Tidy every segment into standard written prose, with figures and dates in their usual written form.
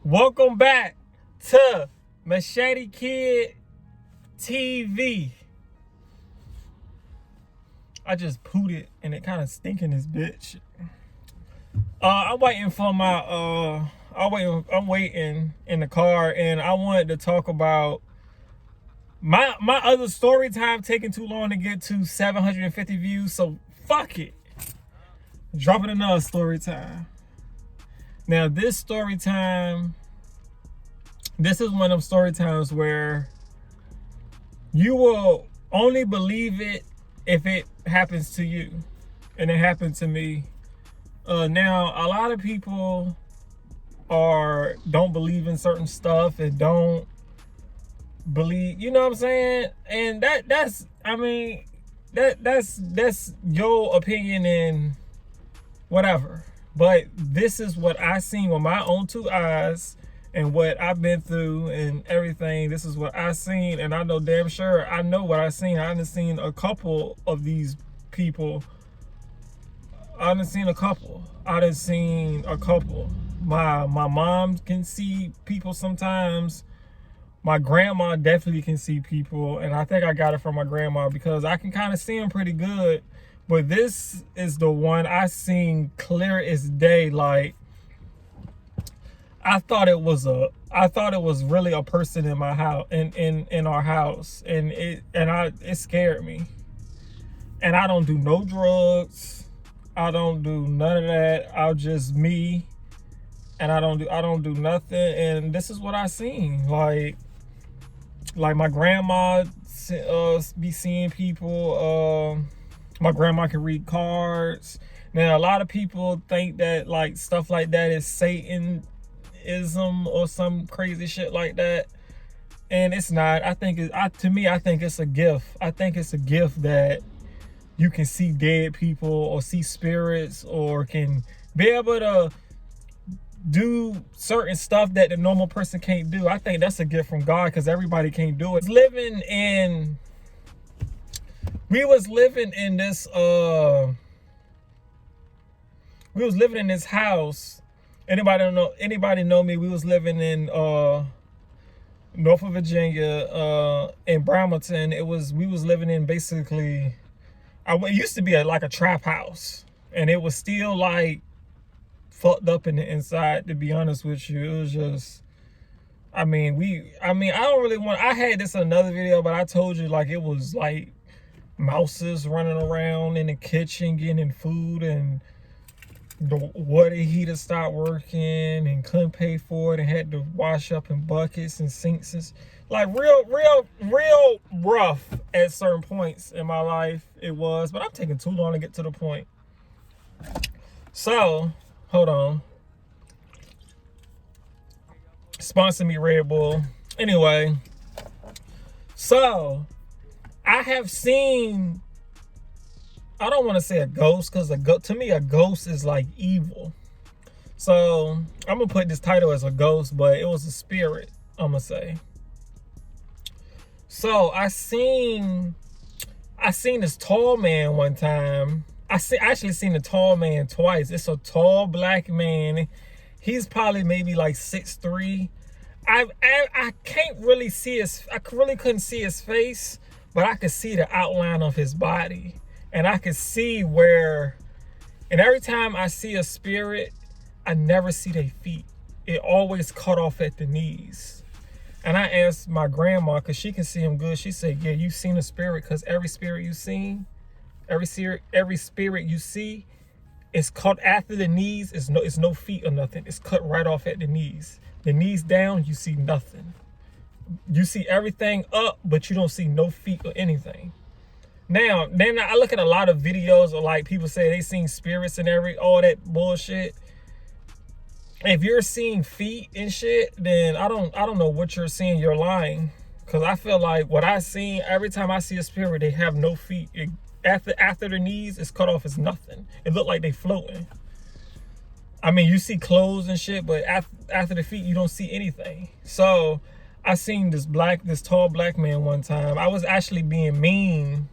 Welcome back to Machete Kid TV. I just pooted and it kind of stinking this bitch. I'm waiting for my I'm waiting in the car, and I wanted to talk about my other story time taking too long to get to 750 views, so fuck it. Dropping another story time. Now this story time, this is one of those story times where you will only believe it if it happens to you. And it happened to me. Now, a lot of people don't believe in certain stuff and don't believe, you know what I'm saying? And that's your opinion and whatever. But this is what I seen with my own two eyes and what I've been through and everything. This is what I seen, and I know damn sure I know what I seen. I done seen a couple of these people. I done seen a couple. My mom can see people sometimes. My grandma definitely can see people, and I think I got it from my grandma because I can kind of see them pretty good. But this is the one I seen clear as day. Like, I thought it was really a person in my house, in our house, and it scared me. And I don't do no drugs. I don't do none of that. I'm just me, and I don't do nothing. And this is what I seen. Like my grandma be seeing people. My grandma can read cards. Now, a lot of people think that like stuff like that is Satanism or some crazy shit like that, and it's not. I think it's a gift. I think it's a gift that you can see dead people or see spirits or can be able to do certain stuff that the normal person can't do. I think that's a gift from God because everybody can't do it. We was living in this house. Anybody know me? We was living in Norfolk, Virginia, in Bremerton. We was living in basically, it used to be like a trap house, and it was still like fucked up in the inside, to be honest with you. It was just, I don't really want, I had this in another video, but I told you like it was like mouses running around in the kitchen getting food, and the water heater stopped working and couldn't pay for it and had to wash up in buckets and sinks. And like real rough at certain points in my life it was, but I'm taking too long to get to the point. So, hold on. Sponsor me, Red Bull. Anyway, so I have seen, I don't want to say a ghost because to me a ghost is like evil. So I'm gonna put this title as a ghost, but it was a spirit, I'm gonna say. So I seen this tall man one time. I actually seen the tall man twice. It's a tall black man. He's probably maybe like 6'3". I can't really see I really couldn't see his face, but I could see the outline of his body. And I could see where, and every time I see a spirit, I never see their feet. It always cut off at the knees. And I asked my grandma, because she can see him good, she said, yeah, you've seen a spirit, because every spirit you see is cut after the knees. It's no feet or nothing. It's cut right off at the knees. The knees down, you see nothing. You see everything up, but you don't see no feet or anything. Now, then I look at a lot of videos of like people say they seen spirits and all that bullshit. If you're seeing feet and shit, then I don't know what you're seeing. You're lying, because I feel like what I seen, every time I see a spirit, they have no feet. After their knees, it's cut off as nothing. It look like they floating. I mean, you see clothes and shit, but after the feet, you don't see anything. So I seen this tall black man one time. I was actually being mean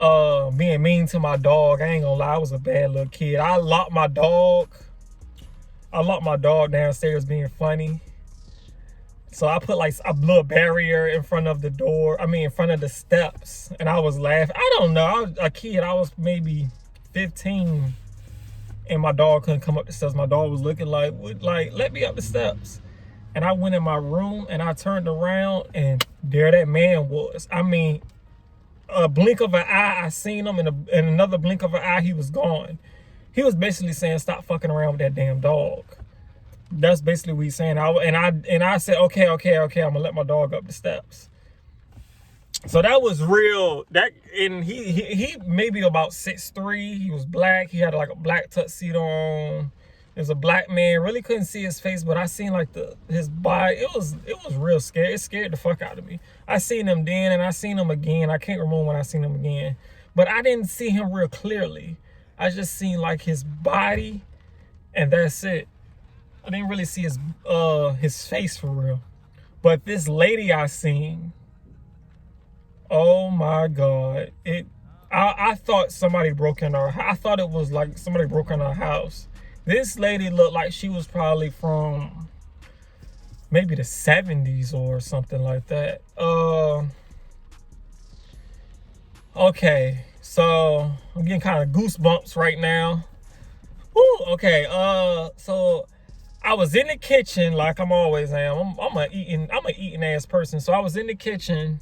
to my dog. I ain't gonna lie, I was a bad little kid. I locked my dog I locked my dog downstairs being funny. So I put like a little barrier in front of the door. I mean, in front of the steps. And I was laughing. I don't know. I was a kid. I was maybe 15. And my dog couldn't come up the steps. My dog was looking like, let me up the steps. And I went in my room and I turned around and there that man was. I mean, a blink of an eye, I seen him. And another blink of an eye, he was gone. He was basically saying, stop fucking around with that damn dog. That's basically what he's saying. I said, okay, I'm gonna let my dog up the steps. So that was real. That and he maybe about 6'3". He was black. He had like a black tuxedo on. There's a black man. Really couldn't see his face, but I seen like his body. It was real scary. It scared the fuck out of me. I seen him then and I seen him again. I can't remember when I seen him again, but I didn't see him real clearly. I just seen like his body, and that's it. I didn't really see his face for real. But this lady I seen, oh my God. I thought somebody broke in our house. I thought it was like somebody broke in our house. This lady looked like she was probably from maybe the 70s or something like that. Okay, so I'm getting kind of goosebumps right now. Woo, okay, so I was in the kitchen like I'm always am. I'm an eating ass person. So I was in the kitchen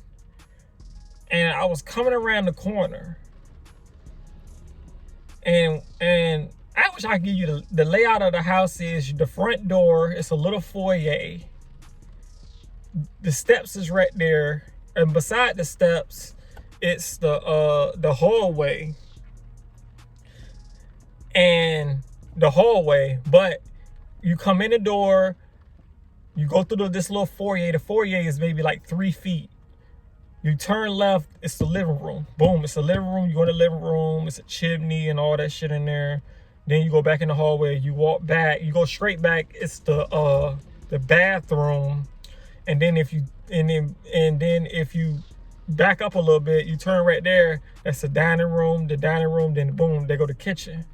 and I was coming around the corner. And I wish I could give you the layout of the house is the front door, it's a little foyer. The steps is right there. And beside the steps, it's the hallway. And the hallway, but you come in the door, you go through this little foyer. The foyer is maybe like 3 feet. You turn left, it's the living room. Boom, it's the living room. You go to the living room, it's a chimney and all that shit in there. Then you go back in the hallway, you walk back, you go straight back, it's the bathroom. And then if you back up a little bit, you turn right there, that's the dining room, then boom, they go to the kitchen.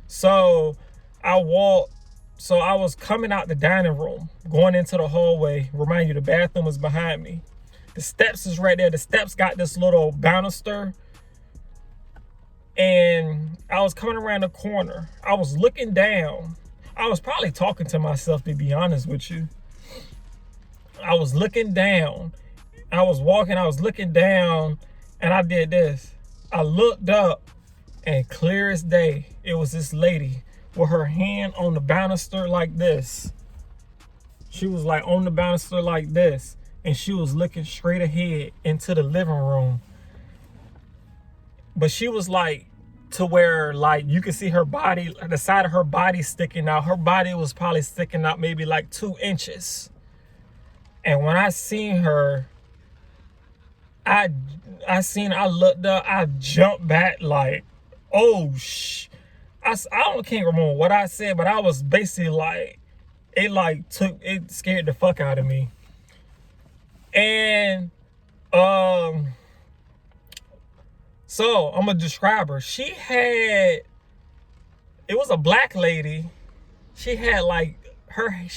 So I was coming out the dining room, going into the hallway. Remind you, the bathroom is behind me. The steps is right there. The steps got this little banister. And I was coming around the corner. I was looking down. I was probably talking to myself, to be honest with you. I was looking down. I was walking, I was looking down, and I did this. I looked up, and clear as day, it was this lady with her hand on the banister like this. She was like on the banister like this, and she was looking straight ahead into the living room. But she was like to where like you could see her body, the side of her body sticking out. Her body was probably sticking out maybe like 2 inches. And when I seen her, I looked up, I jumped back like, oh I can't remember what I said, but I was basically like, it scared the fuck out of me. And so I'm gonna describe her. It was a black lady. She had like some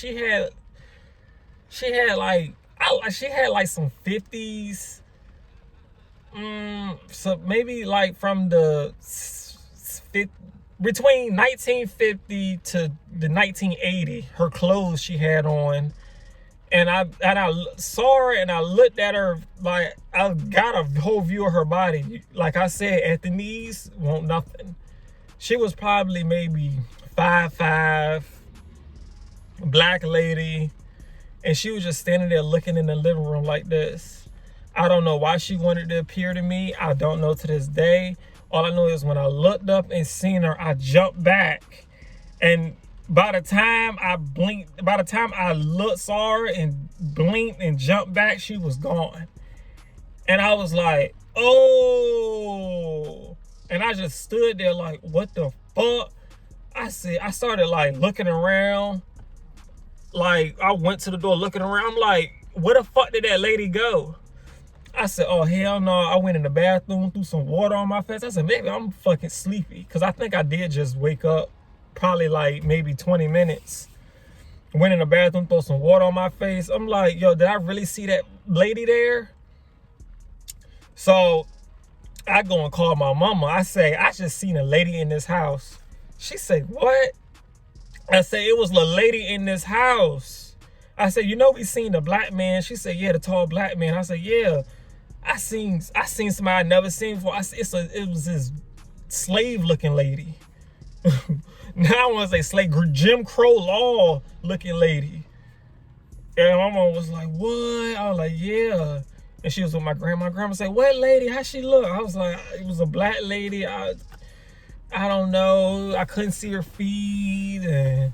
50s. So maybe like from between 1950 to the 1980, her clothes she had on. And I saw her and I looked at her, like I got a whole view of her body. Like I said, at the knees, won't nothing. She was probably maybe 5'5", black lady. And she was just standing there looking in the living room like this. I don't know why she wanted to appear to me. I don't know to this day. All I know is when I looked up and seen her, I jumped back. And by the time I saw her and blinked and jumped back, she was gone. And I was like, oh. And I just stood there like, what the fuck? I started like looking around. Like I went to the door looking around. I'm like, where the fuck did that lady go? I said, oh hell no. I went in the bathroom, threw some water on my face. I said, maybe I'm fucking sleepy. Cause I think I did just wake up probably like maybe 20 minutes. Went in the bathroom, throw some water on my face. I'm like, yo, did I really see that lady there? So I go and call my mama. I say, I just seen a lady in this house. She said, what? I say, it was a lady in this house. I said, you know, we seen the black man. She said, yeah, the tall black man. I said, yeah. I seen somebody I never seen before. It was this slave looking lady. Now I want to say slave, Jim Crow law looking lady. And my mom was like, what? I was like, yeah. And she was with my grandma. My grandma said, what lady? How she look? I was like, it was a black lady. I don't know. I couldn't see her feet and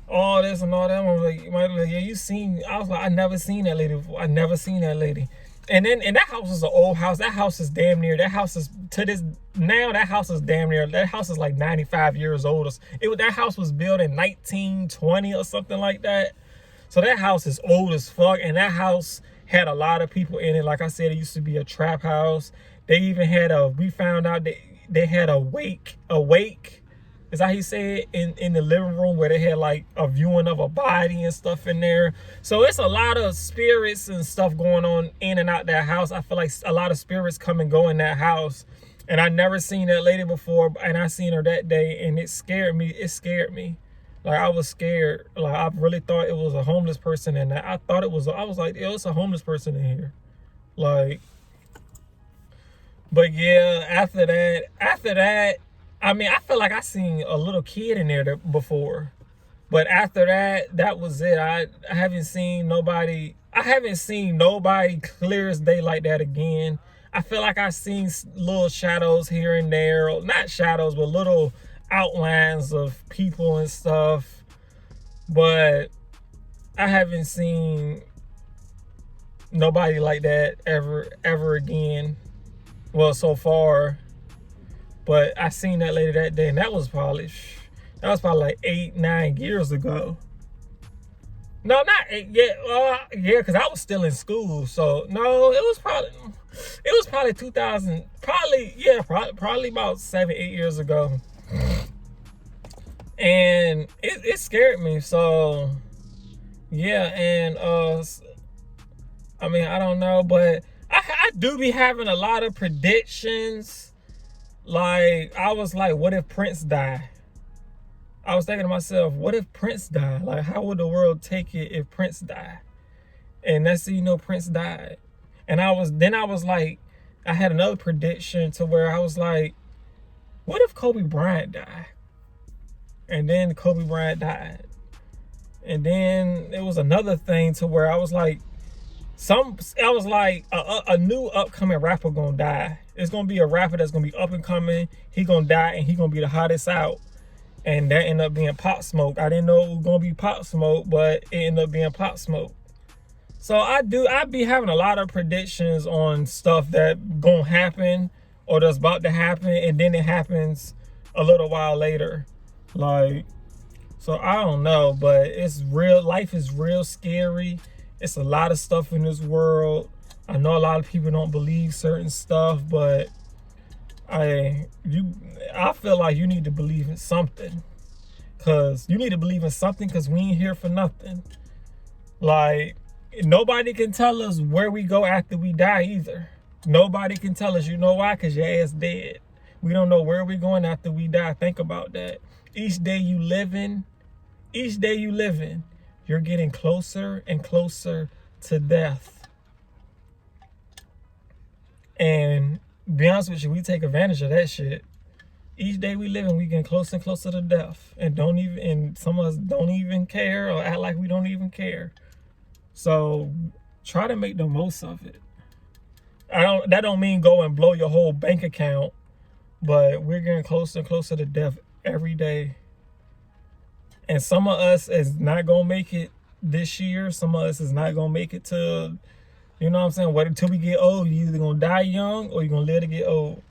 all this and all that. I was like, yeah, you seen? I was like, I never seen that lady before. I never seen that lady. And that house is an old house. That house is damn near. That house is that house is damn near. That house is like 95 years old. That house was built in 1920 or something like that. So that house is old as fuck, and that house had a lot of people in it. Like I said, it used to be a trap house. They even had we found out they had a wake. Is that how you say it? In the living room, where they had like a viewing of a body and stuff in there. So it's a lot of spirits and stuff going on in and out that house. I feel like a lot of spirits come and go in that house. And I never seen that lady before, and I seen her that day, and it scared me. Like, I was scared. Like, I really thought it was a homeless person in that. I was like, yo, it's a homeless person in here. Like, but yeah, after that, I mean, I feel like I seen a little kid in there before. But after that was it. I haven't seen nobody clear as day like that again. I feel like I seen little shadows here and there. Not shadows, but little outlines of people and stuff. But I haven't seen nobody like that ever again. Well, so far. But I seen that lady that day, and that was probably like 8-9 years ago. No, not 8 yet. Yeah, because I was still in school. So no, it was probably 2000. Probably about 7-8 years ago. And it scared me. So yeah, and I mean, I don't know, but I do be having a lot of predictions. Like, I was like, what if Prince died? I was thinking to myself, what if Prince died? Like, how would the world take it if Prince died? And that's, Prince died. And I was like, I had another prediction to where I was like, what if Kobe Bryant died? And then Kobe Bryant died. And then it was another thing to where I was like, a new upcoming rapper gonna die. It's gonna be a rapper that's gonna be up and coming. He gonna die, and he gonna be the hottest out. And that ended up being Pop Smoke. I didn't know it was gonna be Pop Smoke, but it ended up being Pop Smoke. So I be having a lot of predictions on stuff that gonna happen or that's about to happen, and then it happens a little while later. Like, so I don't know, but it's real. Life is real scary. It's a lot of stuff in this world. I know a lot of people don't believe certain stuff, but I feel like you need to believe in something. Cause you need to believe in something, cause we ain't here for nothing. Like, nobody can tell us where we go after we die either. Nobody can tell us, you know why? Cause your ass dead. We don't know where we're going after we die. Think about that. Each day you living, you're getting closer and closer to death. And be honest with you, we take advantage of that shit. Each day we living, we getting closer and closer to death. And some of us don't even care or act like we don't even care. So try to make the most of it. That don't mean go and blow your whole bank account, but we're getting closer and closer to death every day. And some of us is not gonna make it this year. Some of us is not gonna make it to, you know what I'm saying? Wait until we get old. You're either gonna die young or you're gonna live to get old.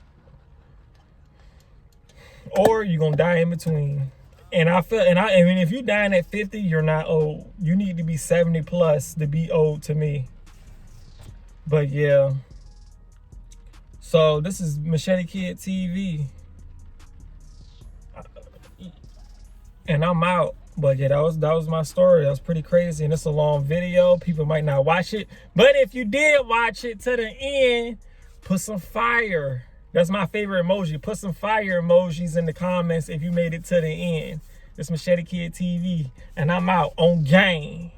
Or you're gonna die in between. And I mean, if you're dying at 50, you're not old. You need to be 70 plus to be old to me. But yeah. So this is Machete Kid TV. And I'm out. But yeah, that was my story. That was pretty crazy, and it's a long video. People might not watch it, but if you did watch it to the end, put some fire. That's my favorite emoji. Put some fire emojis in the comments if you made it to the end. It's Machete Kid TV, and I'm out on game.